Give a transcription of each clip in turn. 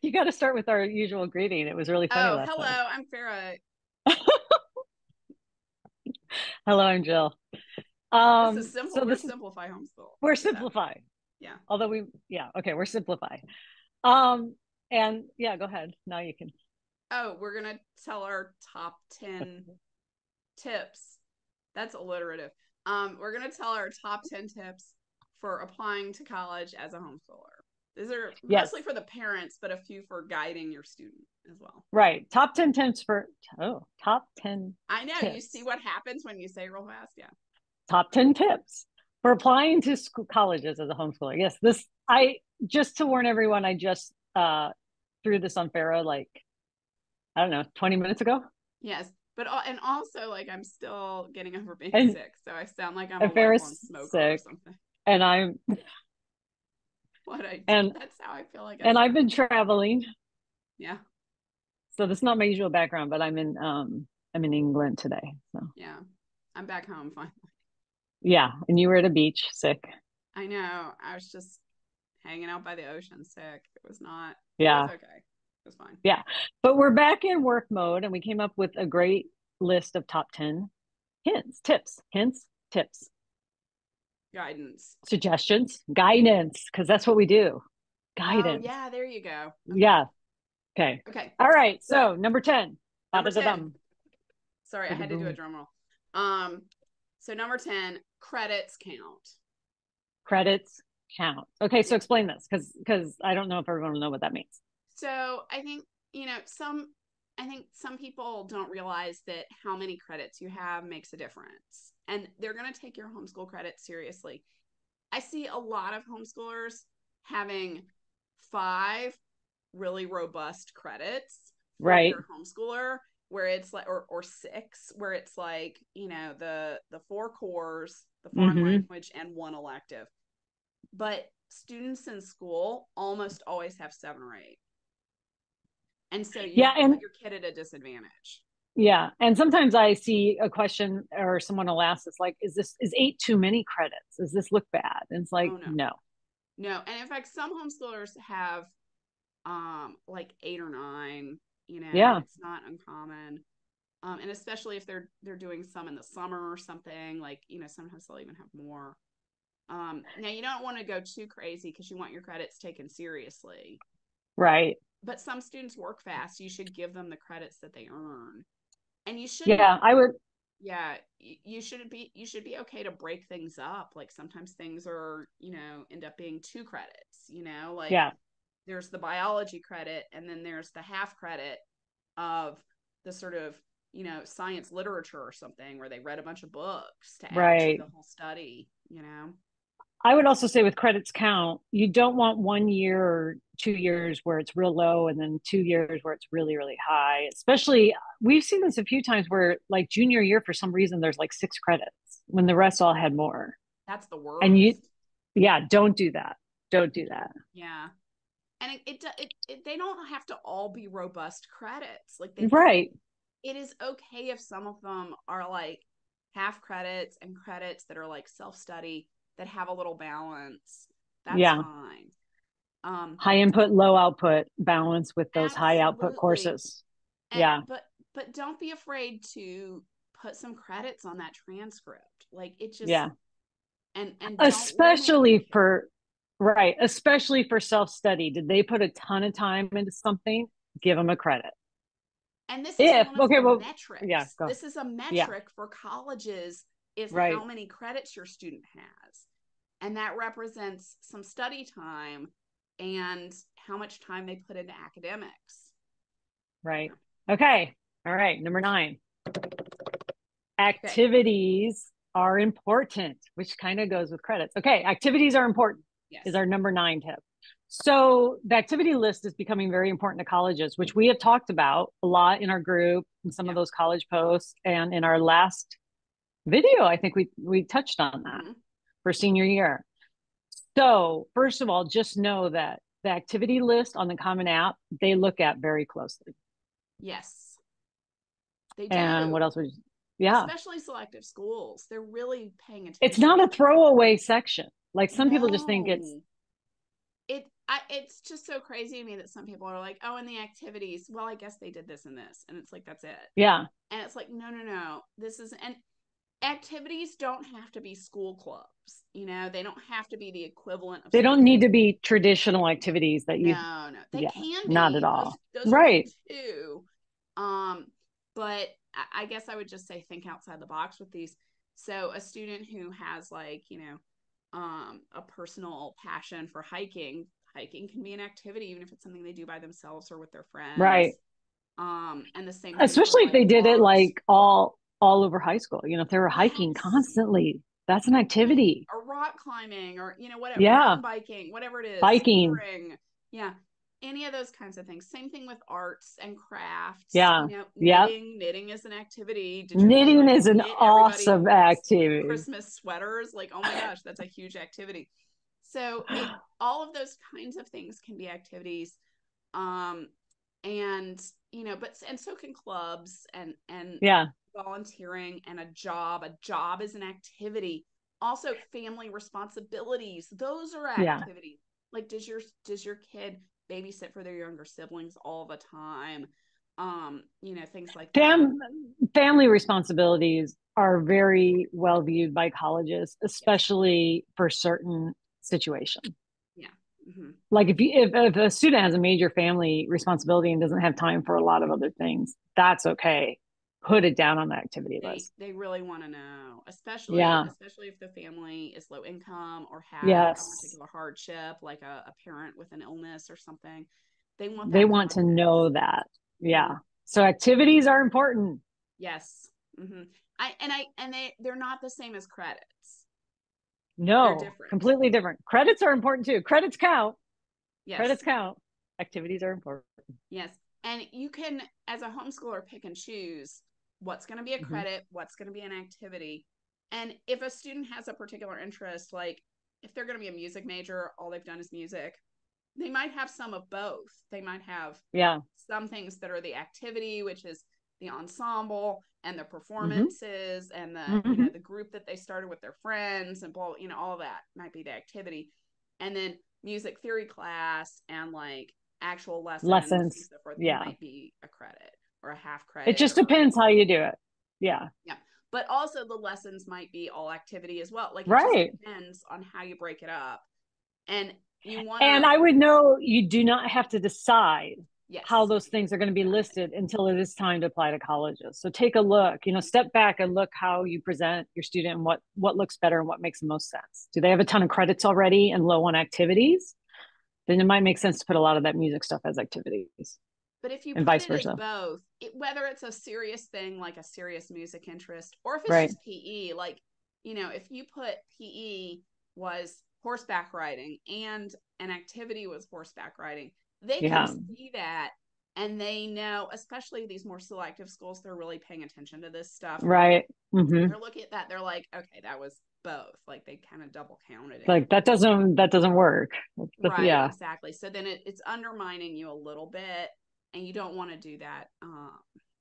You got to start with our usual greeting. It was really funny Oh, last hello, time. I'm Farrar. Hello, I'm Jill. This is simple. So We're this is Simplify Homeschool. we're Is that? Simplify. Yeah. Although okay, we're Simplify. Um, and yeah, go ahead. Now you can. Oh, we're gonna tell our top 10 tips. That's alliterative. We're gonna tell our top 10 tips for applying to college as a homeschooler. These are mostly Yes, for the parents, but a few for guiding your student as well. right. Top 10 tips for top 10 I know you see tips. what happens when you say real fast. Yeah. Top 10 tips for applying to colleges as a homeschooler. Yes, this I just to warn everyone, I just threw this on Farah like I don't know, 20 minutes ago. Yes. But and also like I'm still getting over being And sick, so I sound like I'm a and lifelong Farah's smoker or sick. something. And I'm What I and That's how I feel like I and I've sound. been traveling. Yeah. So this is not my usual background, but I'm in England today. So Yeah. I'm back home finally. yeah, and you were at a beach sick. I know. I was just hanging out by the ocean sick. It was Yeah. okay. It was fine. Yeah. But we're back in work mode and we came up with a great list of top 10 tips, Guidance. suggestions, guidance, because that's what we do. Oh, Guidance. yeah. There you go. Okay. Yeah. Okay. Okay. All right. So, So number 10. number 10. Ba-da-da-dum. Sorry, I had to do a Ba-da-boom. drum roll. Um, so number 10, credits count. Credits count. Okay, so Yeah. explain this because I don't know if everyone will know what that means. So I think, I think some people don't realize that how many credits you have makes a difference. And they're going to take your homeschool credits seriously. I see a lot of homeschoolers having 5 really robust credits for Right. your homeschooler, where it's like, or 6, where it's like, the 4 cores, the foreign Mm-hmm. language, and 1 elective. But students in school almost always have 7 or 8. And so you Yeah, put and your kid at a disadvantage. yeah, and sometimes I see a question or someone will ask us like, is 8 too many credits? Does this look bad? And it's like, Oh, no. no. No. And in fact, some homeschoolers have like 8 or 9, Yeah. it's not uncommon. And especially if they're doing some in the summer or something, like, sometimes they'll even have more. Now you don't want to go too crazy because you want your credits taken seriously. Right. But some students work fast. You should give them the credits that they earn. And you shouldn't, Yeah, I would. yeah, you should be okay to break things up. Like sometimes things are, end up being 2 credits, like Yeah. there's the biology credit and then there's the half credit of the sort of, science literature or something where they read a bunch of books to add to Right. the whole study. I would also say with credits count, you don't want 1 year or 2 years where it's real low and then 2 years where it's really, really high. Especially, we've seen this a few times where, like, junior year, for some reason, there's like 6 credits when the rest all had more. That's the And worst. yeah, don't do that. Don't do that. Yeah. And they don't have to all be robust credits. Like they Right. it is okay if some of them are like half credits and credits that are like self-study that have a little balance. That's Yeah. fine. Um, High input, low output balance with those high output absolutely. courses. And, Yeah. but don't be afraid to put some credits on that transcript. Like it just Yeah. and don't limit your Especially kid. for, right. Especially for self study. Did they put a ton of time into something? Give them a credit. And this is If, one of okay, the well, yeah, metrics. go. This is a Yeah. metric for colleges is how Right. many credits your student has. And that represents some study time and how much time they put into academics. Right. Yeah. Okay. All right. Number 9. Okay. Activities are important, which kind of goes with credits. Okay. Activities are important is Yes. our number 9 tip. So the activity list is becoming very important to colleges, which we have talked about a lot in our group, in some of Yeah. those college posts, and in our last video, I think we touched on that Mm-hmm. for senior year. So first of all, just know that the activity list on the Common App, they look at very closely. Yes. They And what do. else would you, yeah. Especially selective schools. They're really paying It's not attention. a throwaway section. Like some people just think it's No. It it's just so crazy to me that some people are like, oh, in the activities, well, I guess they did this and this. And it's like, that's it. Yeah. And it's like, no, no, no. This is, and activities don't have to be school clubs. They don't have to be the equivalent of They school don't need clubs. to be traditional activities that you, No, no, they yeah, can not at be. all. Those are good Right. too. Um, but I guess I would just say think outside the box with these. So a student who has like, a personal passion for hiking, hiking can be an activity, even if it's something they do by themselves or with their Right. friends. And the same thing for Especially if like they did it art. like all over high school. If they were hiking Yes. constantly, that's an Right. activity. Or rock climbing or, whatever, Yeah. mountain biking, whatever it is, Biking. touring. Yeah. Any of those kinds of things. Same thing with arts and crafts. Yeah. Yep. Knitting. Knitting is an activity. Did your Knitting parents is an knit everybody awesome activity. Christmas sweaters? Like, oh my gosh, that's a huge activity. So all of those kinds of things can be activities. Um, and and so can clubs and Yeah. volunteering and a job. A job is an activity. Also, family responsibilities. Those are Yeah. activities. Like, does your kid babysit for their younger siblings all the time? Things like that. Fam- Family responsibilities are very well viewed by colleges, Yes. especially for certain situations. Yeah. Mm-hmm. Like if a student has a major family responsibility and doesn't have time for a lot of other things, that's okay. Put it down on the activity they list. they really want to know, especially Yeah. especially if the family is low income or has a Yes. particular hardship, like a parent with an illness or something. They want They that want to know context. that. Mm-hmm. Yeah. So activities are important. Yes. Mm-hmm. They're not the same as credits. They're No, different. completely different. Credits are important too. Credits count. Credits Yes. count. Activities are important. Yes. And you can, as a homeschooler, pick and choose what's going to be a Mm-hmm. credit, what's going to be an activity. And if a student has a particular interest, like if they're going to be a music major, all they've done is music, they might have some of both. They might have Yeah. some things that are the activity, which is the ensemble and the Mm-hmm. performances and the Mm-hmm. the group that they started with their friends and blah, all that might be the activity. And then music theory class and like actual lessons and Lessons. so forth Yeah. might be a credit or a half It credit just or depends how you do it. Yeah. yeah. But also the lessons might be all activity as well. Like it just Right. depends on how you break it up. And you want And to, I would know you do not have to decide how yes, those things are going to be exactly. listed until it is time to apply to colleges. So take a look, step back and look how you present your student and what looks better and what makes the most sense. Do they have a ton of credits already and low on activities? Then it might make sense to put a lot of that music stuff as activities But if you and put vice it as versa. both, whether it's a serious thing like a serious music interest, or if it's Right. just PE, like, if you put PE was horseback riding and an activity was horseback riding, they can Yeah. see that and they know, especially these more selective schools, they're really paying attention to this stuff. Right. Mm-hmm. They're looking at that, they're like, okay, that was both. Like they kind of double counted it. Like that doesn't work. Right, Yeah. exactly. So then it's undermining you a little bit, and you don't want to do that,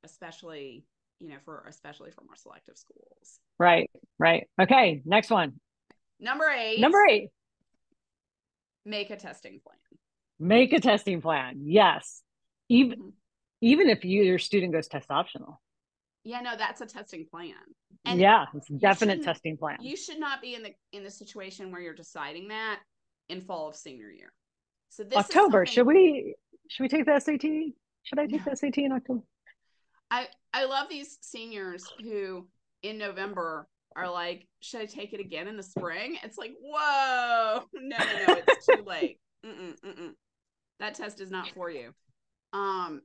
especially for more selective schools. Right. Right. Okay. Next one. Number 8, Number 8. make a testing plan. Make a testing plan. Yes. Even Mm-hmm. even if your student goes test optional. Yeah, no, that's a testing plan, and Yeah, it's a you definite shouldn't. testing plan. You should not be in the situation where you're deciding that in fall of senior year. So this is October. something. Should we take the SAT? Should I take the SAT in October? I love these seniors who in November are like, should I take it again in the spring? It's like, whoa, no, it's too late. Mm-mm. That test is not for you. Um,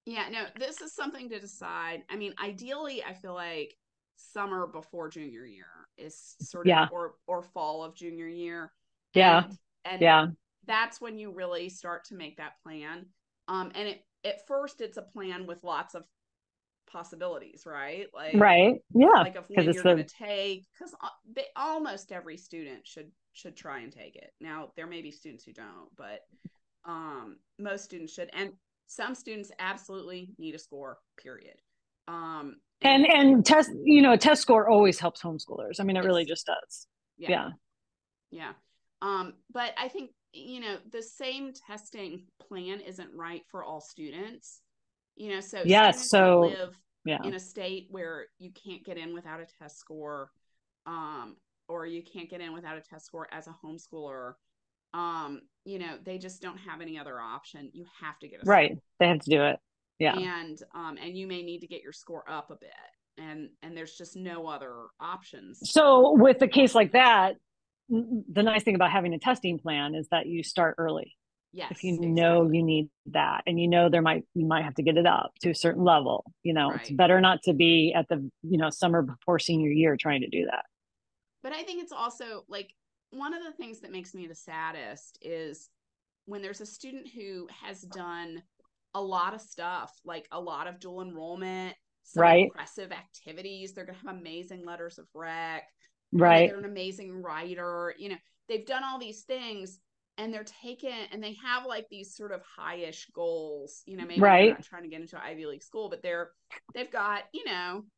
yeah, no, this is something to decide. I mean, ideally, I feel like summer before junior year is sort of Yeah. or fall of junior year, Yeah. and Yeah. that's when you really start to make that plan. And at first it's a plan with lots of possibilities, right? Right. Yeah. Like of Because when it's you're going to the take, because almost every student should try and take it. Now there may be students who don't, but most students should, and some students absolutely need a score, period. And and test score always helps homeschoolers. I mean, it really yes, just does. yeah, Yeah. yeah. But I think, the same testing plan isn't right for all students. So Yes. students that So, live yeah. in a state where you can't get in without a test score, um, or you can't get in without a test score as a homeschooler, they just don't have any other option. You have to get a Right. score. They have to do it. Yeah. And you may need to get your score up a bit. And there's just no other options So with a for case like students. that, the nice thing about having a testing plan is that you start early. If you Yes, know exactly. you need that and you might have to get it up to a certain level, it's Right. better not to be at the, summer before senior year trying to do that. But I think it's also like one of the things that makes me the saddest is when there's a student who has done a lot of stuff, like a lot of dual enrollment, some Right. impressive activities. They're going to have amazing letters of rec. Right. They're an amazing writer. They've done all these things and they're taken and they have like these sort of high-ish goals. Maybe they're Right. not trying to get into an Ivy League school, but they've got,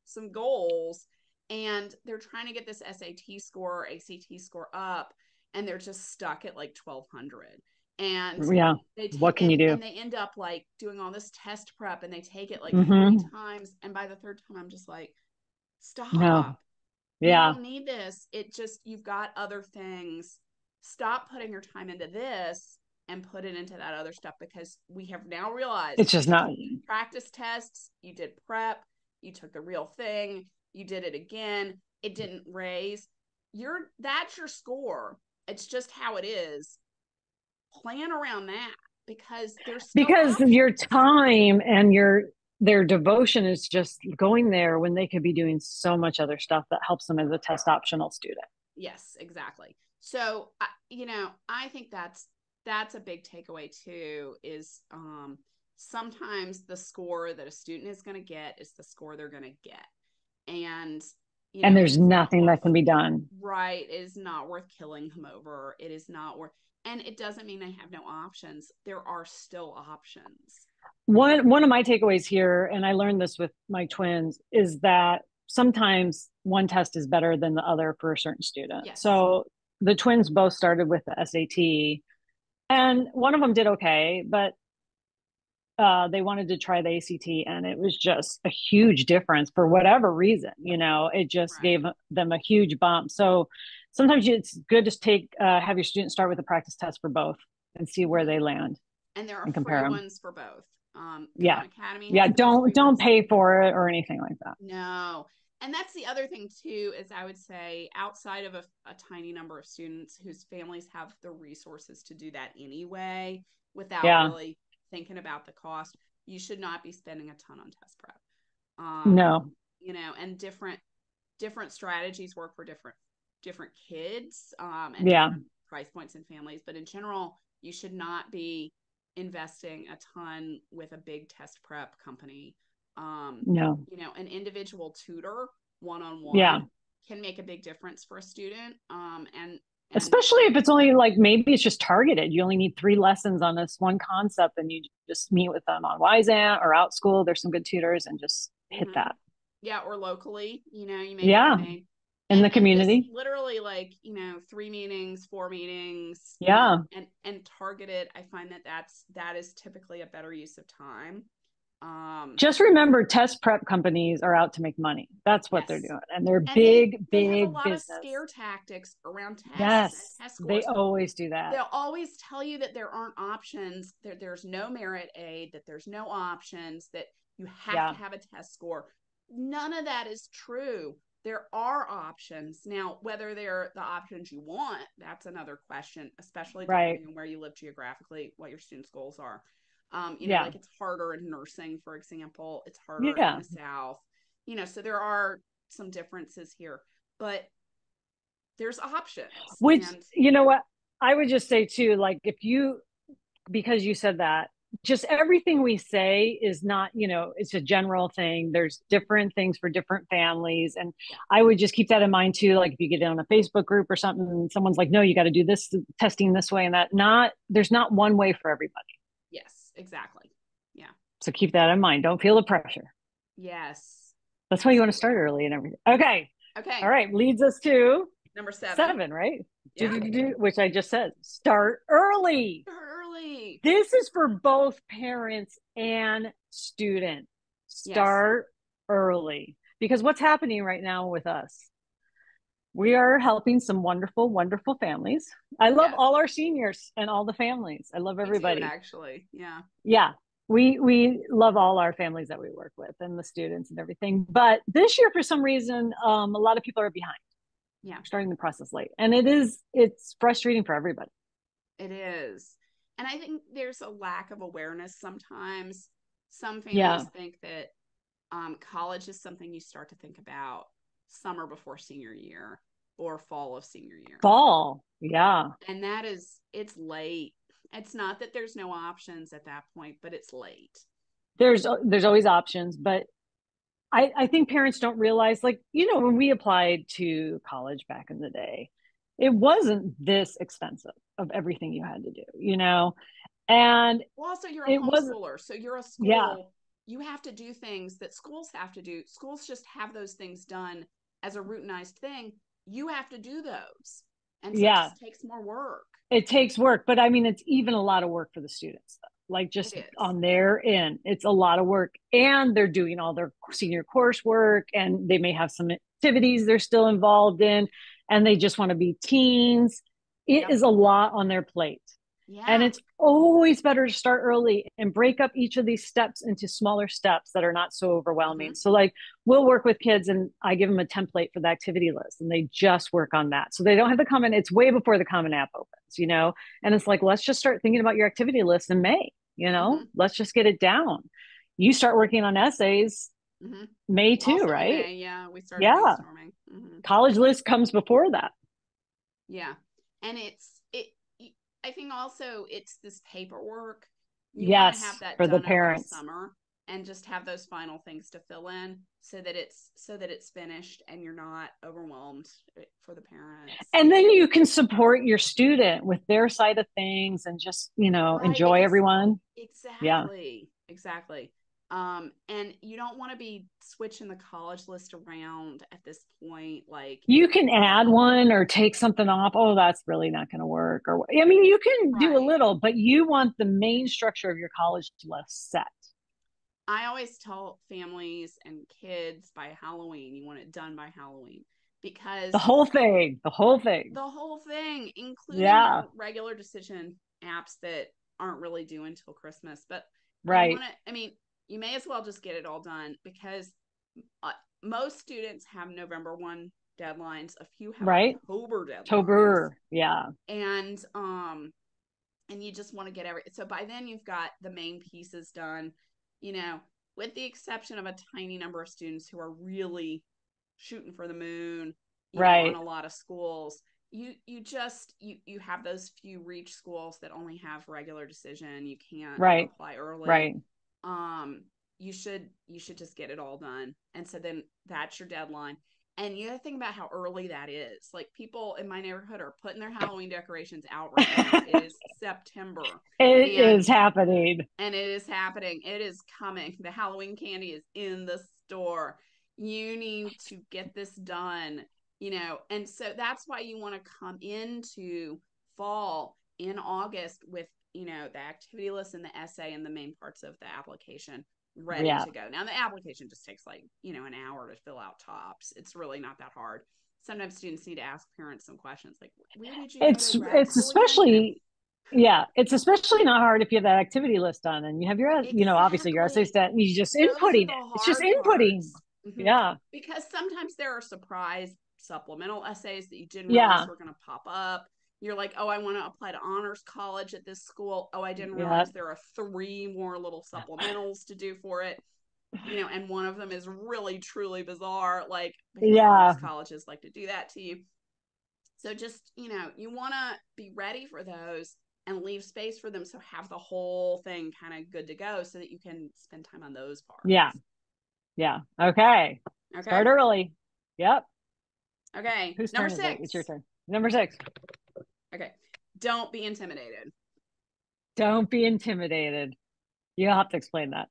some goals and they're trying to get this SAT score, ACT score up, and they're just stuck at like 1200. And Yeah. they What take can you do? and they end up like doing all this test prep and they take it like three Mm-hmm. times. And by the third time, I'm just like, No. stop. You Yeah. don't need this. You've got other things. Stop putting your time into this and put it into that other stuff because we have now realized It's just you not. took practice tests, you did prep, you took the real thing, you did it again, it didn't raise. That's your score. It's just how it is. Plan around that because there's still Because your options. time and their devotion is just going there when they could be doing so much other stuff that helps them as a test optional student. Yes, exactly. So, I think that's a big takeaway too. Is sometimes the score that a student is going to get is the score they're going to get, and And and there's it's not nothing worth that can be done. right. It is not worth killing them over. It is not worth, and it doesn't mean they have no options. There are still options. One of my takeaways here, and I learned this with my twins, is that sometimes one test is better than the other for a certain student. Yes. So the twins both started with the SAT, and one of them did okay, but they wanted to try the ACT, and it was just a huge difference for whatever reason. It just Right. gave them a huge bump. So sometimes it's good to have your students start with a practice test for both and see where Mm-hmm. they land And there are and compare free them. ones for both. Yeah, Khan Academy yeah. has those Don't free don't ones. pay for it or anything like that. No. And that's the other thing too, is I would say outside of a tiny number of students whose families have the resources to do that anyway, without Yeah. really thinking about the cost, you should not be spending a ton on test prep. Um, No. and different strategies work for different kids, and Yeah. different price points and families. But in general, you should not be investing a ton with a big test prep company. No. An individual tutor one on Yeah. one can make a big difference for a student. And Especially if it's only like maybe it's just targeted. You only need 3 lessons on this one concept, and you just meet with them on Wisant or Outschool. There's some good tutors, and just hit mm-hmm. that. Yeah, or locally, you may Yeah. find In the and just community. literally like 3 meetings, 4 meetings, Yeah. and target it. I find that is typically a better use of time. Just remember, test prep companies are out to make money. That's what they're Yes. doing. And they're And they have a big lot of business. scare tactics around tests and Yes. test They scores. always do that. They'll always tell you that there aren't options, that there's no merit aid, that there's no options, that you have Yeah. to have a test score. None of that is true. There are options. Now, whether they're the options you want, that's another question, especially Right. depending on where you live geographically, what your students' goals are. Yeah. Like it's harder in nursing, for example. It's harder in Yeah. the South. So there are some differences here, but there's options. Which, And you know what? I would just say too, like because you said that, just everything we say is not, it's a general thing. There's different things for different families. And yeah, I would just keep that in mind too. Like if you get in on a Facebook group or something, and someone's like, no, you got to do this testing this way and that. There's not one way for everybody. yes, exactly. Yeah. So keep that in mind. Don't feel the pressure. Yes, That's why you want to absolutely. start early and everything. Okay. All Okay. right. Leads us to Number 7. 7, right? Yeah. which I just said, start early. Start early. This is for both parents and students. Yes. Start early. Because what's happening right now with us? We are helping some wonderful, wonderful families. I love Yes. all our seniors and all the families. I love Me too, everybody. actually. Yeah. Yeah. We love all our families that we work with and the students and everything. But this year, for some reason, a lot of people are behind. Yeah. We're starting the process late. And it's frustrating for everybody. It is. And I think there's a lack of awareness sometimes. Some Yeah. families think that college is something you start to think about summer before senior year or fall of senior year. Fall. Yeah. And it's late. It's not that there's no options at that point, but it's late. There's always options, but I think parents don't realize, like, when we applied to college back in the day, it wasn't this expensive of everything you had to do. And Well, also, you're a it was, homeschooler. So you're a yeah, school. You have to do things that schools have to do. Schools just have those things done as a routinized thing. You have to do those. And so it yeah, just takes more work. it takes work, but I mean, it's even a lot of work for the students, though. Like, It just is. on their end, it's a lot of work, and they're doing all their senior coursework, and they may have some activities they're still involved in, and they just want to be teens. It Yep. is a lot on their plate. And Yeah. it's always better to start early and break up each of these steps into smaller steps that are not so overwhelming. Mm-hmm. So, like, we'll work with kids and I give them a template for the activity list and they just work on that. So they don't have the common, it's way before the common app opens. And it's like, let's just start thinking about your activity list in May. Mm-hmm. Let's just get it down. You start working on essays Mm-hmm. May too, Also in right? May, yeah, we started Yeah. brainstorming. Mm-hmm. College list comes before that. Yeah. And I think also it's this paperwork. You want to have Yes, that for the done over the parents. summer and just have those final things to fill in so that it's finished and you're not overwhelmed for the parents. And then you can support your student with their side of things and just, Right, enjoy because everyone. Yeah. exactly. And you don't want to be switching the college list around at this point. Like, You can add one or take something off. Oh, that's really not going to work. Or, I mean, you can do a right. little, but you want the main structure of your college list set. I always tell families and kids by Halloween, you want it done by Halloween The because whole thing, the whole thing. the whole thing, including Yeah. your regular decision apps that aren't really due until Christmas. But you want Right. to, I mean, you may as well just get it all done because uh, most students have November 1 deadlines. A few have Right. October deadlines. October. Yeah. And, and you just want to get so by then you've got the main pieces done, you know, with the exception of a tiny number of students who are really shooting for the moon, on Right. a lot of schools. You have those few reach schools that only have regular decision. You can't Right. apply early. Right. You should just get it all done. And so then that's your deadline. And you got to think about how early that is. Like, people in my neighborhood are putting their Halloween decorations out right now. It is September. It And is happening. and it is happening. It is coming. The Halloween candy is in the store. You need to get this done, and so that's why you want to come into fall in August with, the activity list and the essay and the main parts of the application ready Yeah. to go. Now, the application just takes like, an hour to fill out tops. It's really not that hard. Sometimes students need to ask parents some questions like, where did you go It's to grad it's school again? especially Yeah, it's especially not hard if you have that activity list done and you have obviously your essay Exactly. set and you just Those are inputting the it. It's just hard inputting. parts. Mm-hmm. Yeah. Because sometimes there are surprise supplemental essays that you didn't realize Yeah. were going to pop up. You're like, oh, I want to apply to honors college at this school. Oh, I didn't Yeah. realize there are 3 more little supplementals to do for it. And one of them is really, truly bizarre, like, because honors Yeah. colleges like to do that to you. So just, you want to be ready for those and leave space for them. So have the whole thing kind of good to go so that you can spend time on those parts. Yeah. Yeah. Okay. Okay. Start early. Yep. Okay. Whose Number turn is it? It's your 6. turn. Number 6. Okay. Don't be intimidated. Don't be intimidated. You'll have to explain that.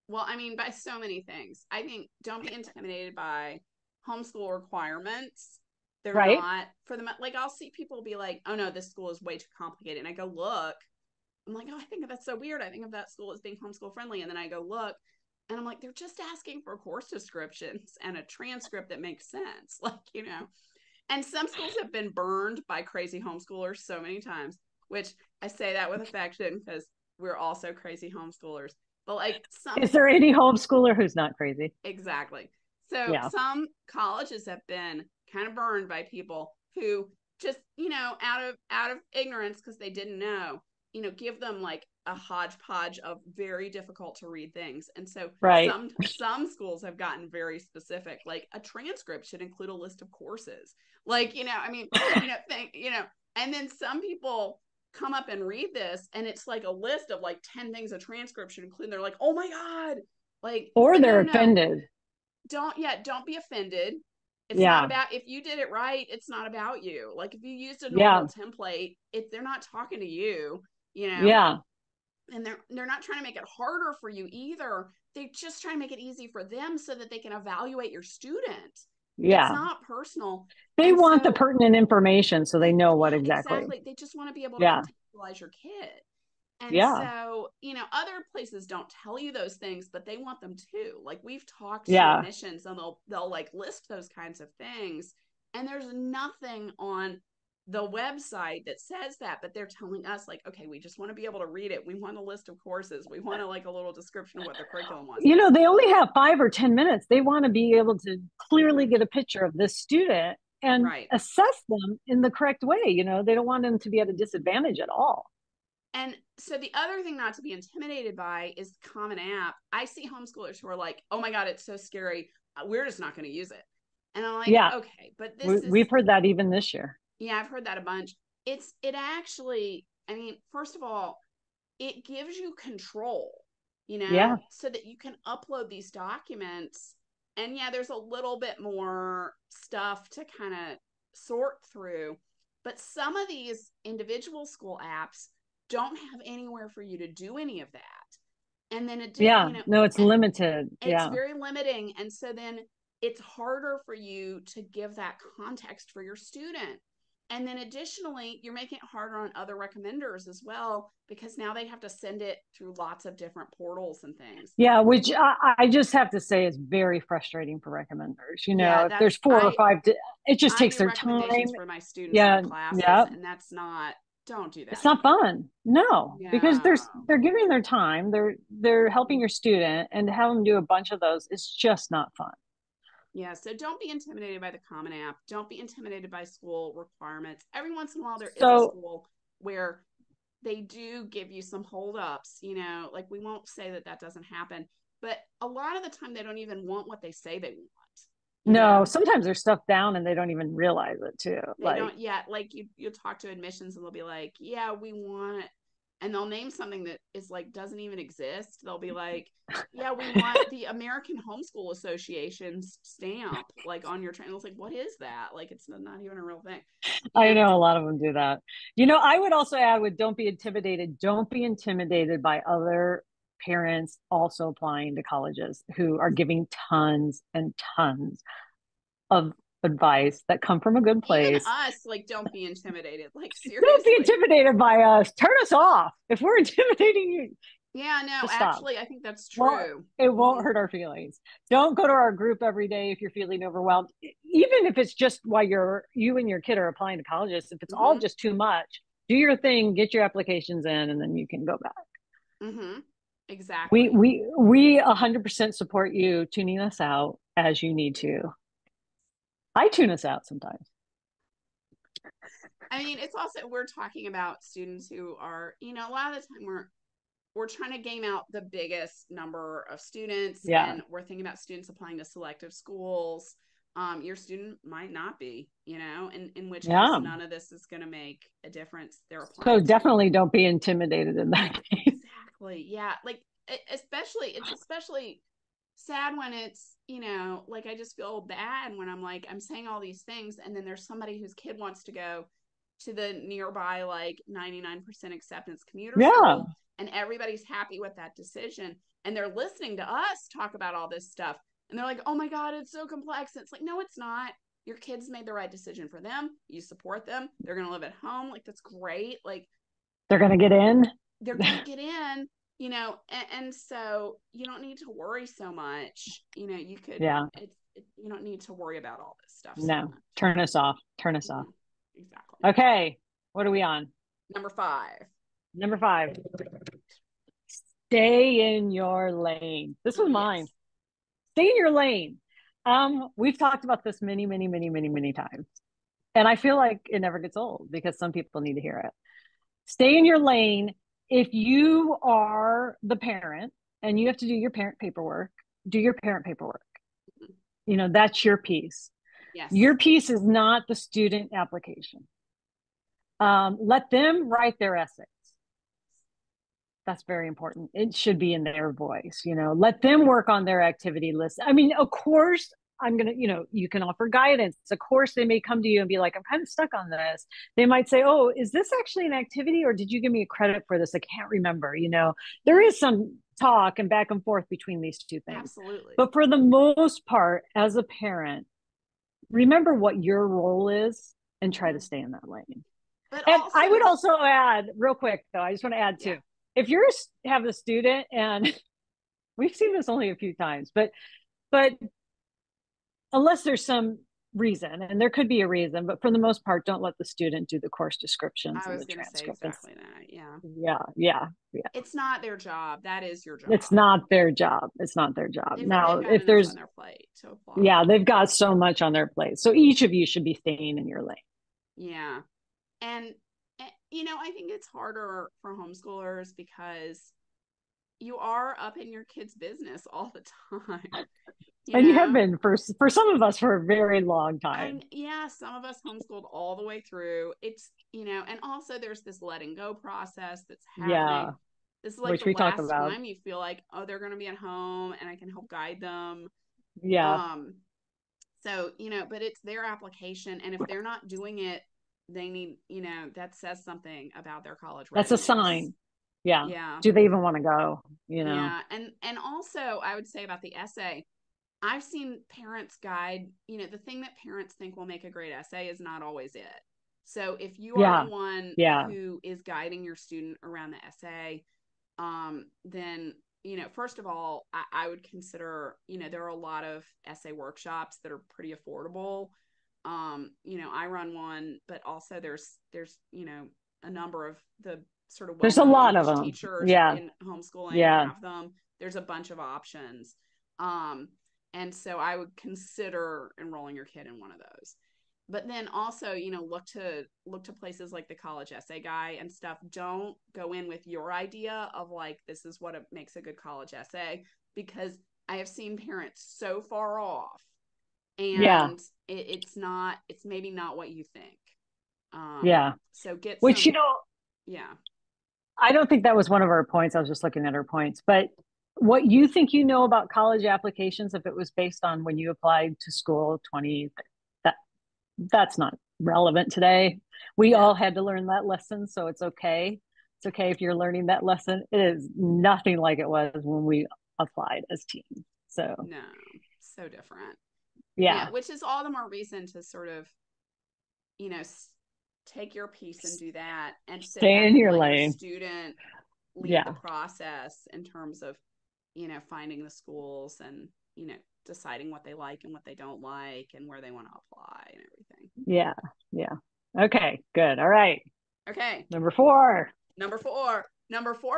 Well, I mean, by so many things. I think don't be intimidated by homeschool requirements. They're Right. not for the, like, I'll see people be like, oh no, this school is way too complicated. And I go, look, I'm like, oh, I think that's so weird. I think of that school as being homeschool friendly. And then I go, look, and I'm like, they're just asking for course descriptions and a transcript that makes sense. Like, and some schools have been burned by crazy homeschoolers so many times, which I say that with affection because we're also crazy homeschoolers. But like Is there any homeschooler who's not crazy? exactly. So Yeah. some colleges have been kind of burned by people who just, out of ignorance because they didn't know, give them like a hodgepodge of very difficult to read things. And so Right. some schools have gotten very specific, like a transcript should include a list of courses. Like, I mean, and then some people come up and read this and it's like a list of like 10 things a transcript should include. And they're like, oh my God. Like, it's Or like, no, they're no, no. offended. Don't be offended. It's not Yeah. about, if you did it right, it's not about you. Like if you used a Yeah. normal template, they're not talking to you, Yeah. and they're not trying to make it harder for you either. They're just trying to make it easy for them so that they can evaluate your student. It's Yeah. not personal. They And want the so pertinent information so they know what yeah, exactly. exactly. They just want to be able to Yeah. contextualize your kid. And Yeah. so, other places don't tell you those things, but they want them too. Like we've talked to Yeah. admissions and they'll like list those kinds of things. And there's nothing on the website that says that, but they're telling us like, okay, we just want to be able to read it. We want a list of courses. We want like a little description of what the curriculum was. They only have 5 or 10 minutes. They want to be able to clearly get a picture of this student and Right. assess them in the correct way. They don't want them to be at a disadvantage at all. And so the other thing not to be intimidated by is the Common App. I see homeschoolers who are like, oh my God, it's so scary. We're just not going to use it. And I'm like, Yeah. okay, but We've heard that even this year. yeah, I've heard that a bunch. It actually, I mean, first of all, it gives you control, Yeah. so that you can upload these documents. And yeah, there's a little bit more stuff to kind of sort through. But some of these individual school apps don't have anywhere for you to do any of that. And then Yeah. No, it's limited. it's Yeah. very limiting. And so then it's harder for you to give that context for your student. And then additionally, you're making it harder on other recommenders as well, because now they have to send it through lots of different portals and things. Yeah, which I just have to say is very frustrating for recommenders. Yeah, If there's four or five, it just I takes do their time. recommendations for my students in Yeah, the classes, yeah. and that's not, don't do It's that. not fun. No, because No. they're giving their time. They're helping your student, and to have them do a bunch of those is just not fun. Yeah, so don't be intimidated by the Common App. Don't be intimidated by school requirements. Every once in a while, there is a So school where they do give you some holdups, like we won't say that doesn't happen, but a lot of the time they don't even want what they say they want, no, sometimes they're stuff down and they don't even realize it too. They Like, don't yet. Like you'll talk to admissions and they'll be like, yeah, we want, and they'll name something that is like doesn't even exist. They'll be like, yeah, we want the American Homeschool Association's stamp like on your channel. It's like, what is that? Like it's not even a real thing. I And know a lot of them do that. I would also add with don't be intimidated. Don't be intimidated by other parents also applying to colleges who are giving tons and tons of advice that come from a good even place. us, like, don't be intimidated. Like Don't be seriously. intimidated by us. Turn us off. If we're intimidating you, Yeah, no, just stop. actually, I think that's Well, true. it Mm-hmm. won't hurt our feelings. Don't go to our group every day if you're feeling overwhelmed. Even if it's just while you and your kid are applying to colleges, if it's all Mm-hmm. just too much, do your thing, get your applications in, and then you can go back. Mm-hmm. We Exactly. we we 100% support you tuning us out as you need to. I tune us out sometimes. I mean, it's also, we're talking about students who are, a lot of the time we're trying to game out the biggest number of students, Yeah. and we're thinking about students applying to selective schools. Your student might not be, in which case Yeah. none of this is going to make a difference. They're So applying to. definitely don't be intimidated in that case. Exactly. Yeah. Like, it's especially sad when it's, like I just feel bad when I'm saying all these things and then there's somebody whose kid wants to go to the nearby like 99% acceptance commuter Yeah. school, and everybody's happy with that decision, and they're listening to us talk about all this stuff, and they're like, oh my God, it's so complex. And it's like, no, it's not. your kids made the right decision for them. You support them. They're going to live at home. Like, that's great. Like, They're going to get in. they're going to get in, and so you don't need to worry so much. You could, Yeah. You don't need to worry about all this stuff so No, much. turn us off. Turn us off. Exactly. Okay. What are we on? Number 5. Number 5. Stay in your lane. This was mine. Yes. Stay in your lane. We've talked about this many, many, many, many, many times. And I feel like it never gets old because some people need to hear it. Stay in your lane. If you are the parent and you have to do your parent paperwork, do your parent paperwork. That's your piece. Yes. Your piece is not the student application. Let them write their essays. That's very important. It should be in their voice, let them work on their activity list. I mean, of course, you can offer guidance. Of course, they may come to you and be like, I'm kind of stuck on this. They might say, oh, is this actually an activity or did you give me a credit for this? I can't remember. There is some talk and back and forth between these two things. Absolutely. But for the most part, as a parent, remember what your role is and try to stay in that lane. But and I would also add real quick, though, I just want to add too, if you have a student, and we've seen this only a few times, but unless there's some reason, and there could be a reason, but for the most part, don't let the student do the course descriptions and the transcripts. Exactly that. Yeah. It's not their job. That is your job. It's not their job. Now, if there's on their plate to apply. Yeah, they've got so much on their plate. So each of you should be staying in your lane. Yeah. And I think it's harder for homeschoolers because you are up in your kids' business all the time. You have been for some of us for a very long time. Some of us homeschooled all the way through. It's, and also there's this letting go process that's happening. Yeah. This is like the last time you feel like, oh, they're going to be at home and I can help guide them. Yeah. So, but it's their application. And if they're not doing it, they need, that says something about their college readiness. That's a sign. Yeah. Yeah. Do they even want to go? Yeah. And also I would say about the essay, I've seen parents guide, the thing that parents think will make a great essay is not always it. So if you are the one who is guiding your student around the essay, then, first of all, I would consider, there are a lot of essay workshops that are pretty affordable. I run one, but also there's, a number of the sort of there's a lot of them. Teachers in homeschooling have them. There's a bunch of options. And so I would consider enrolling your kid in one of those. But then also, look to places like the college essay guy and stuff. Don't go in with your idea of like, this is what makes a good college essay, because I have seen parents so far off and it's maybe not what you think. So I don't think that was one of our points. I was just looking at our points, but what you think about college applications, if it was based on when you applied to school 20, that's not relevant today. We all had to learn that lesson, so it's okay. It's okay if you're learning that lesson. It is nothing like it was when we applied as teens. So no, so different. Yeah, which is all the more reason to sort of, take your piece and do that and stay in your lane. Your student lead the process in terms of, finding the schools and, deciding what they like and what they don't like and where they want to apply and everything. Yeah. Okay, good. All right. Okay. Number four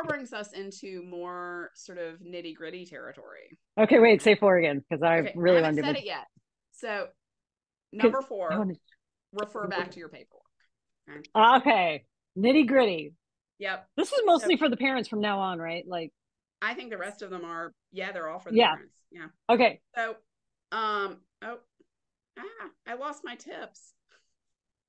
brings us into more sort of nitty gritty territory. Okay, wait, say 4 again, because I really haven't said it yet. So number 4, refer back to your paperwork. Okay. Nitty gritty. Yep. This is mostly for the parents from now on, right? Like, I think the rest of them are, they're all for the parents. Yeah. Okay. So, I lost my tips.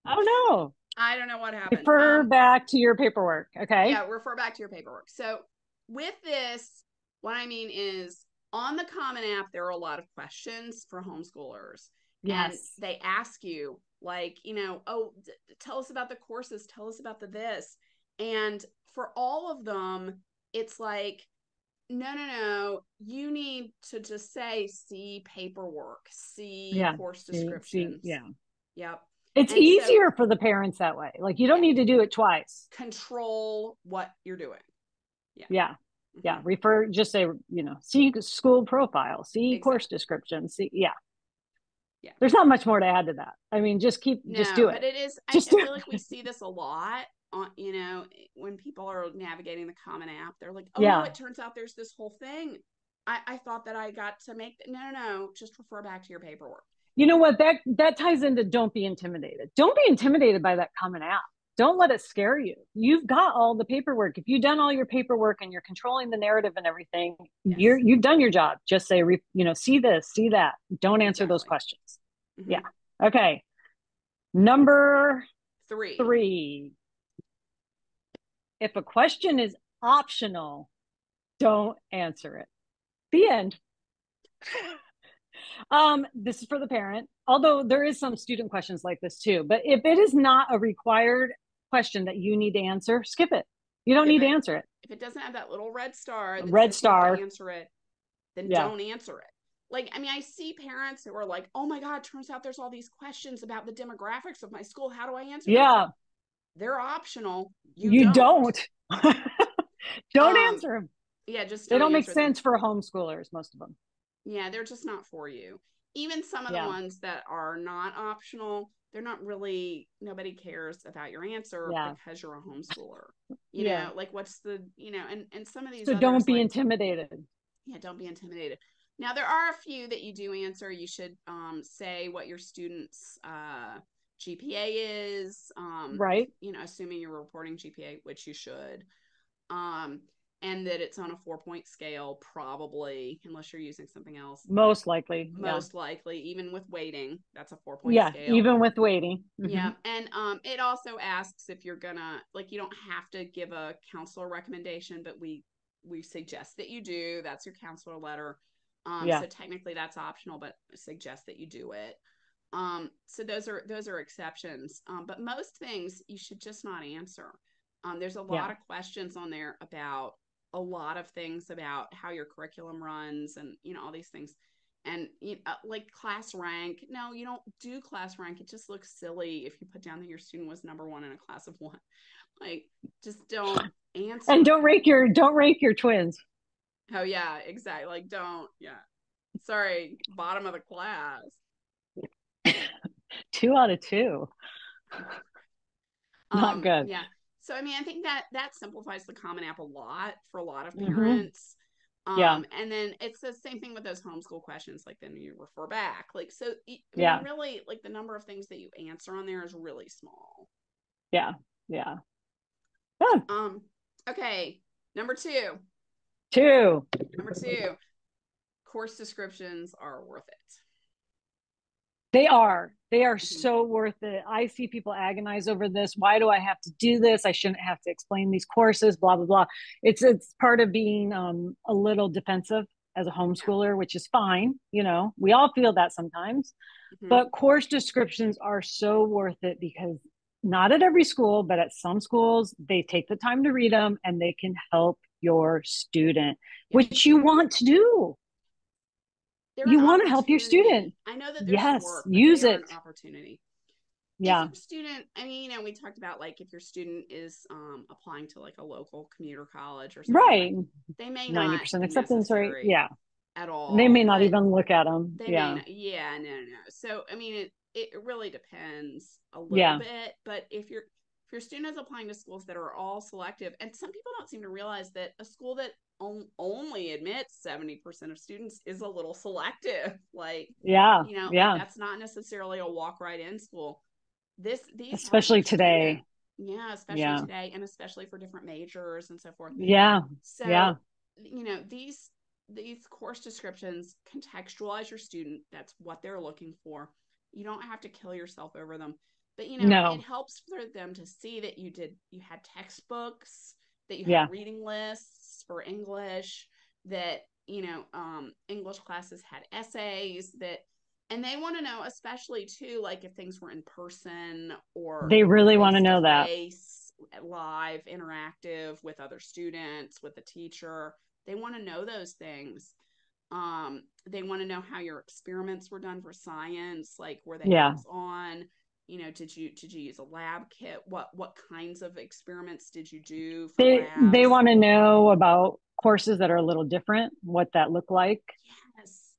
Oh no. I don't know what happened. Refer back to your paperwork. Okay. Yeah, refer back to your paperwork. So with this, what I mean is on the Common App, there are a lot of questions for homeschoolers. Yes. And they ask you like, tell us about the courses, tell us about this. And for all of them, it's like, No. You need to just say, see paperwork, see Yeah. course See, descriptions. yeah. Yep. It's And so, easier for the parents that way. Like you don't yeah, need to do it twice. control what you're doing. Yeah. Yeah. Yeah. Hmm. Refer, just say, see school profile, see course Exactly. description, see, yeah. Yeah. There's not much more to add to that. I mean, just No, do but it. it is, Just I do feel like we see this a lot on, when people are navigating the Common App, they're like, oh no, Yeah. it turns out there's this whole thing. I thought that I got to make, no, just refer back to your paperwork. You know what? That ties into don't be intimidated. Don't be intimidated by that Common App. Don't let it scare you. You've got all the paperwork. If you've done all your paperwork and you're controlling the narrative and everything, Yes, you've done your job. Just say, see this, see that. Don't answer those exactly. questions. Yeah. Hmm. Okay. Number Three. 3. If a question is optional, don't answer it. The end. This is for the parent, although there is some student questions like this too. But if it is not a required question that you need to answer, skip it. You don't Skip need to it. answer it. If it doesn't have that little red star that Red says you have to star. answer it, then Yeah. don't answer it. Like, I mean, I see parents who are like, oh my God, turns out there's all these questions about the demographics of my school. How do I answer them? Yeah. They're optional. You You don't. don't. Don't Um, answer them. yeah, just They don't don't make answer them. sense for homeschoolers, most of them. Yeah, they're just not for you. Even some of the Yeah. ones that are not optional, they're not really, nobody cares about your answer Yeah. because you're a homeschooler. Yeah. Like what's the, and some of these So don't others, be like, intimidated. yeah, don't be intimidated. Now, there are a few that you do answer. You should say what your student's GPA is, Right. assuming you're reporting GPA, which you should. Um, and that it's on a 4-point scale, probably, unless you're using something else. Most likely. Yeah. Most likely, even with weighting, that's a 4-point Yeah. scale. Even with waiting. Yeah. And it also asks if you're gonna, like, you don't have to give a counselor recommendation, but we suggest that you do. That's your counselor letter. Yeah. So technically that's optional, but suggest that you do it. So those are exceptions. But most things you should just not answer. There's a Yeah. lot of questions on there about a lot of things about how your curriculum runs and all these things. And like class rank, no, you don't do class rank. It just looks silly if you put down that your student was number one in a class of one. Like, just don't answer And it. don't rank your twins. Oh yeah, exactly. Like, don't. Yeah, sorry, bottom of the class. 2 out of 2. Not good. Yeah. So I mean, I think that simplifies the Common App a lot for a lot of Hmm. parents. Yeah. And then it's the same thing with those homeschool questions. Like, then you refer back. Like, so I mean, Yeah. really, like, the number of things that you answer on there is really small. Yeah. Yeah. Yeah. Um. Okay. Number two. 2. Number two. Course descriptions are worth it. They are. They are Mm-hmm. so worth it. I see people agonize over this. Why do I have to do this? I shouldn't have to explain these courses, blah, blah, blah. It's part of being a little defensive as a Yeah. homeschooler, which is fine. We all feel that sometimes. Mm-hmm. But course descriptions are so worth it because not at every school, but at some schools, they take the time to read them and they can help your student, Yeah. which you want to do. They're an You want to help your student. opportunity. I know that there's Yes, work, but they use are an it. opportunity. If Yeah. your student, I mean, we talked about, like, if your student is applying to like a local commuter college or something like that, Right. they may not 90% be acceptance rate. necessary Yeah. at And they all, may not but even look at them. they may Yeah. not. Yeah, no. So I mean, it really depends a little Yeah. bit, but if your student is applying to schools that are all selective, and some people don't seem to realize that a school that only admits 70% of students is a little selective. Like, Yeah. like, Yeah. that's not necessarily a walk right in school. These help your Especially student. today. Yeah, especially Yeah. today, and especially for different majors and so forth. Yeah. So, Yeah. these course descriptions contextualize your student. That's what they're looking for. You don't have to kill yourself over them, but it No. helps for them to see that you had textbooks, that you Yeah. had reading lists for English, that English classes had essays, that and they want to know, especially too, like, if things were in person or They really want to face to know that. face, live, interactive with other students, with the teacher. They want to know those things. They want to know how your experiments were done for science, like were they Yeah. hands-on? Did you use a lab kit? What kinds of experiments did you do for They labs? want to know about courses that are a little different, what that look like. Yes.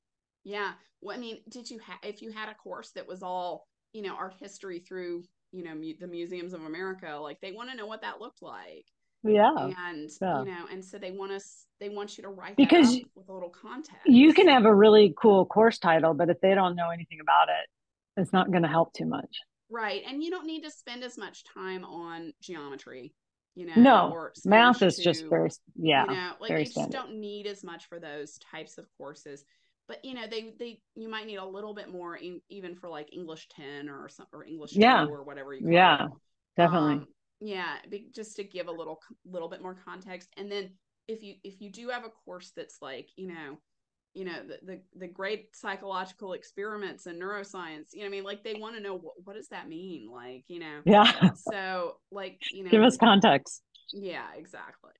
Yeah. Well, I mean, if you had a course that was all, art history through, the museums of America, like they want to know what that looked like. Yeah. And, Yeah. and so they want you to write that Because up with a little you can context. have a really cool course title, but if they don't know anything about it, it's not going to help too much. Right. And you don't need to spend as much time on geometry, No, or math Spanish is just too. very, yeah, Like very you just standard. don't need as much for those types of courses. But you might need a little bit more even for like English 10 or English 2 Yeah. or whatever you call it. Yeah, definitely. Yeah, just to give a little bit more context. And then if you do have a course that's like, the great psychological experiments in neuroscience, I mean, like they want to know what does that mean, like, Yeah. so like, Give us context. yeah, exactly.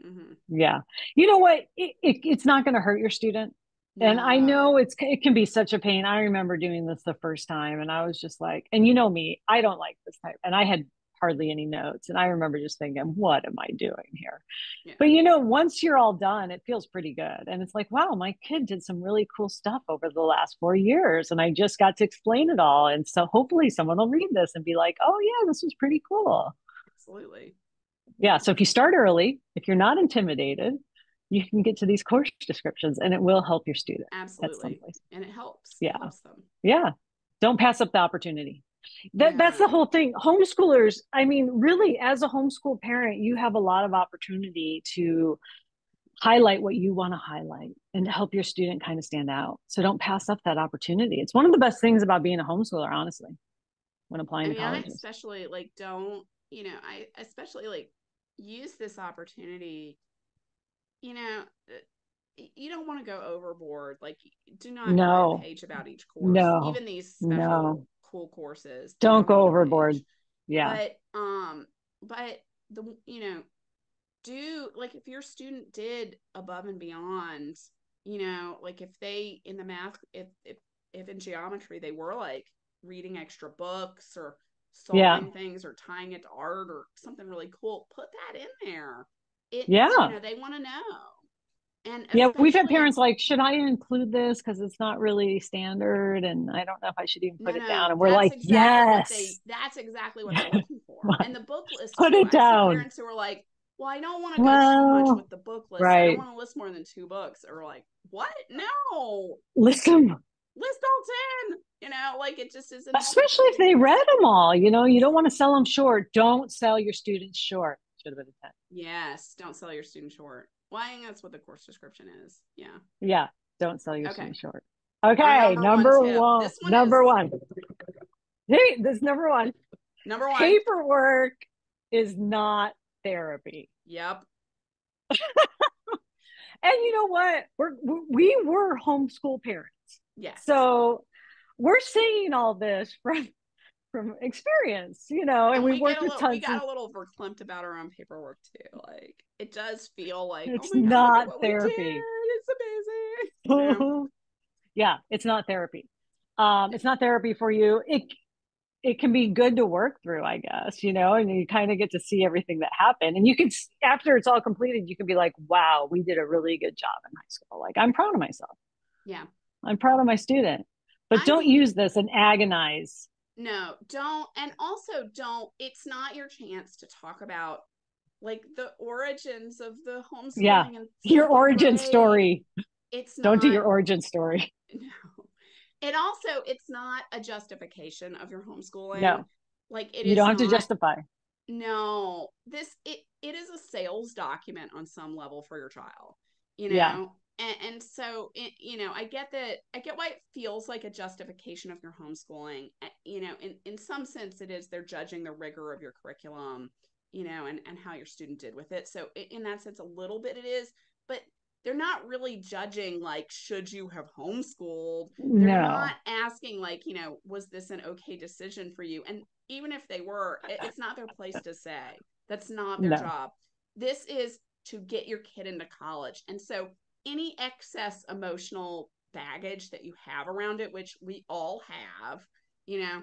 Mm-hmm. Yeah. You know what? It's not going to hurt your student. And I No. know it can be such a pain. I remember doing this the first time and I was just like, and you know me, I don't like this type. And I had hardly any notes. And I remember just thinking, what am I doing here? Yeah. But once you're all done, it feels pretty good. And it's like, wow, my kid did some really cool stuff over the last 4 years. And I just got to explain it all. And so hopefully someone will read this and be like, oh, yeah, this was pretty cool. Absolutely. Yeah. So if you start early, if you're not intimidated, you can get to these course descriptions and it will help your student at some Absolutely. place. And it Yeah. helps them. Yeah. Don't pass up the opportunity. That's the No. whole thing. Homeschoolers, I mean, really, as a homeschool parent, you have a lot of opportunity to highlight what you want to highlight and to help your student kind of stand out. So don't pass up that opportunity. It's one of the best things about being a homeschooler, honestly, when applying I to mean, I colleges. especially like don't, I especially like use this opportunity, you know, you don't want to go overboard. Like, do not write a No, page about each course, no, even these special no. cool courses. Don't Don't go write a overboard. page. Yeah. But, but do like if your student did above and beyond, like if they in the math, if in geometry they were like reading extra books or Yeah. solving things or tying it to art or something really cool, put that in there. Yeah. They want to know. And Yeah. We've had especially, parents like, should I include this? Because it's not really standard. And I don't know if I should even put it no, down. And we're like, yes, that's exactly what they're looking for. And the book list put too. it I see down. parents who are like, well, I don't want to go too much Well, with the book list. I don't right. want to list more than 2 books. Or like, what? No, Listen, list all 10. Like it just isn't especially if they read them all, you don't want to sell them short. Don't sell your students short. Should have been a 10. Yes, don't sell your student short. Well, I think that's what the course description is. Yeah. Yeah. Don't sell your Okay. students short. Our Okay. number one Number tip. one. This one Number is one. Hey, this number one. number one. Paperwork is not therapy. Yep. And you know what? We were homeschool parents. Yes. So we're saying all this from experience, and And we worked with we tons got of a little verklempt about our own paperwork too. Like it does feel like, oh it's my God, look at not what we did. therapy. It's amazing. Yeah, it's not therapy. It's not therapy for you. It can be good to work through, I guess, and you kind of get to see everything that happened. And you can, after it's all completed, you can be like, wow, we did a really good job in high school. Like, I'm proud of myself. Yeah. I'm proud of my student. But I don't think use this and agonize. no, don't. And also don't, it's not your chance to talk about like the origins of the Yeah. homeschooling in Your second origin grade. story. It's Don't do not, your origin story. no. And also, it's not a justification of your homeschooling. No, Like it you is don't have to not. justify. No, it is a sales document on some level for your child, Yeah. and so I get that. I get why it feels like a justification of your homeschooling. In some sense, it is. They're judging the rigor of your curriculum, and how your student did with it. So in that sense, a little bit it is, but they're not really judging like should you have homeschooled. They're not No, asking like was this an okay decision for you, and even if they were, it's not their place to say. That's not their no. job. This is to get your kid into college. And so any excess emotional baggage that you have around it, which we all have, you know,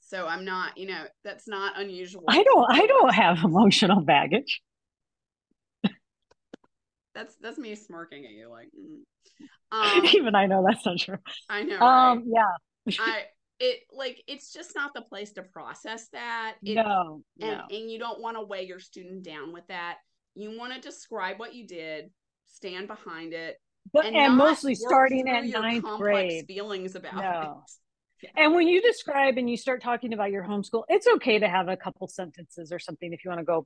so I'm not, that's not unusual I for don't most of have us. emotional baggage. That's me smirking at you like, Even I know that's not true. I know, right? Yeah. I it like it's just not the place to process that. No, And you don't want to weigh your student down with that. You want to describe what you did, stand behind it, but and and not mostly work starting through at your ninth complex grade. feelings about it. No. Yeah. And when you describe and you start talking about your homeschool, it's okay to have a couple sentences or something if you want to go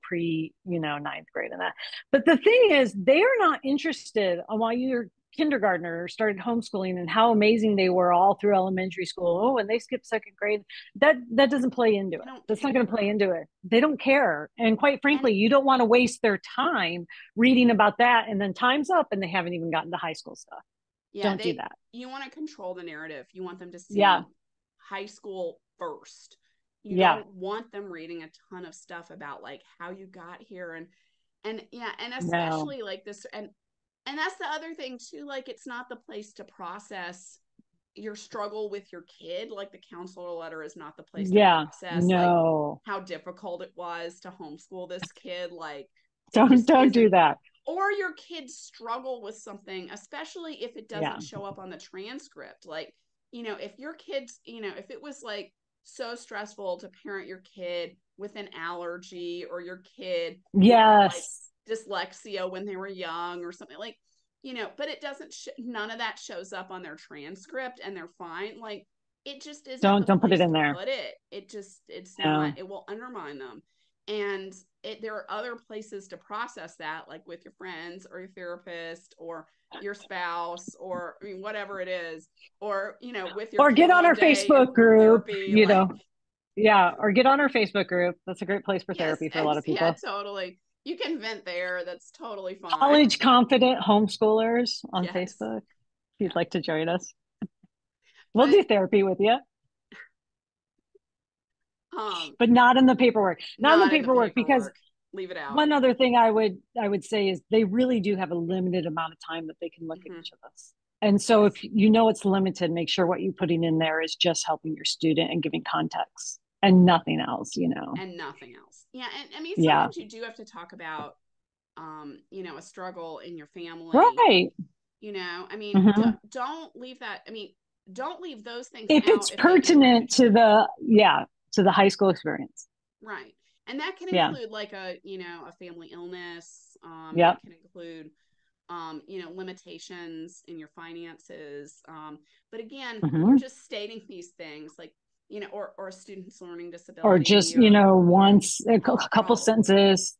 ninth grade and that. But the thing is, they are not interested on why your kindergartner started homeschooling and how amazing they were all through elementary school. Oh, and they skipped second grade. That doesn't play into They it. don't That's not going to play care. into it. They don't care. And quite And frankly, you don't want to waste their time reading about that and then time's up and they haven't even gotten to high school stuff. yeah, Don't do they that. you want to control the narrative. You want them to Yeah. see high school first. You Yeah. don't want them reading a ton of stuff about like how you got here and yeah, and No. especially like this and that's the other thing too, like it's not the place to process your struggle with your kid. Like the counselor letter is not the place to Yeah. process like No. how difficult it was to homeschool this kid. Like it Don't just don't do isn't. that. Or your kids struggle with something, especially if it Yeah. doesn't show up on the transcript. Like, if your kids, if it was like so stressful to parent your kid with an allergy, or your kid had like Yes. dyslexia when they were young or something, like, but it doesn't, none of that shows up on their transcript and they're fine. Like, it just isn't the Don't put it place in to there. put it. It's No. not, it will undermine them. And there are other places to process that, like with your friends or your therapist or your spouse, or I mean, whatever it is, or, with your Or kid get on one our day in Facebook group, therapy, like, Yeah, or get on our Facebook group. That's a great place for yes, therapy for a lot of yeah, people. totally. You can vent there. That's totally fine. College confident homeschoolers on Yes. Facebook. If you'd Yeah. like to join us, we'll But do therapy with you, um but not in the paperwork. Not in the not in the paperwork because paperwork. Leave it out. one other thing I would say is they really do have a limited amount of time that they can look at Mm-hmm. each of us. And so Yes. if you know it's limited, make sure what you're putting in there is just helping your student and giving context and nothing else. And nothing else. Yeah, and I mean, Yeah. sometimes you do have to talk about a struggle in your family. Right. I mean, Hmm. don't leave that. I mean, don't leave those things If out it's if they pertinent impact to you. the high school experience. Right. And that can Yeah. include like a family illness. It Yep. can include limitations in your finances. But again, we're Hmm. just stating these things like, or a student's learning Or disability just, or once health couple problem. sentences.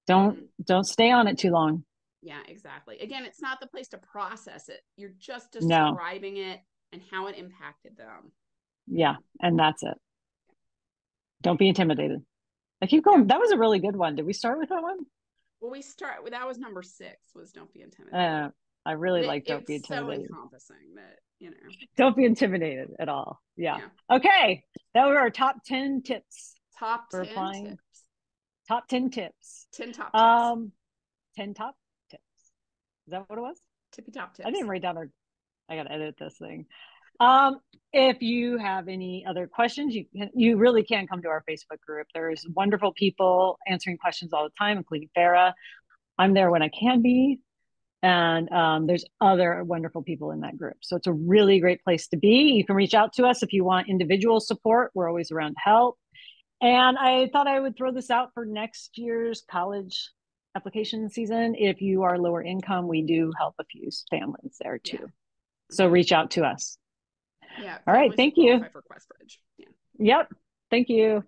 Don't Mm-hmm. don't stay on it too long. Yeah, exactly. Again, it's not the place to process it. You're just No. describing it and how it impacted them. Yeah. And that's it. Don't be intimidated. I keep Yeah. going. That was a really good one. Did we start with that one? Well, that was number 6, was don't be intimidated. Uh, I But really like don't be it's so intimidated. encompassing that, Don't be intimidated at all. Yeah. yeah. Okay. That were our top 10 tips Top for 10 applying. tips. Top 10 tips. 10 top tips. Um, 10 top tips. Is that what it was? Tippy top I tips. didn't write down I gotta edit this thing. Um, if you have any other questions, you really can come to our Facebook group. There's wonderful people answering questions all the time, including Farah. I'm there when I can be. And there's other wonderful people in that group. So it's a really great place to be. You can reach out to us if you want individual support. We're always around to help. And I thought I would throw this out for next year's college application season. If you are lower income, we do help a few families there Yeah. too. So reach out to us. Yeah. All right. Families who Thank you. qualify for Questbridge. Yeah. Yep. Thank you.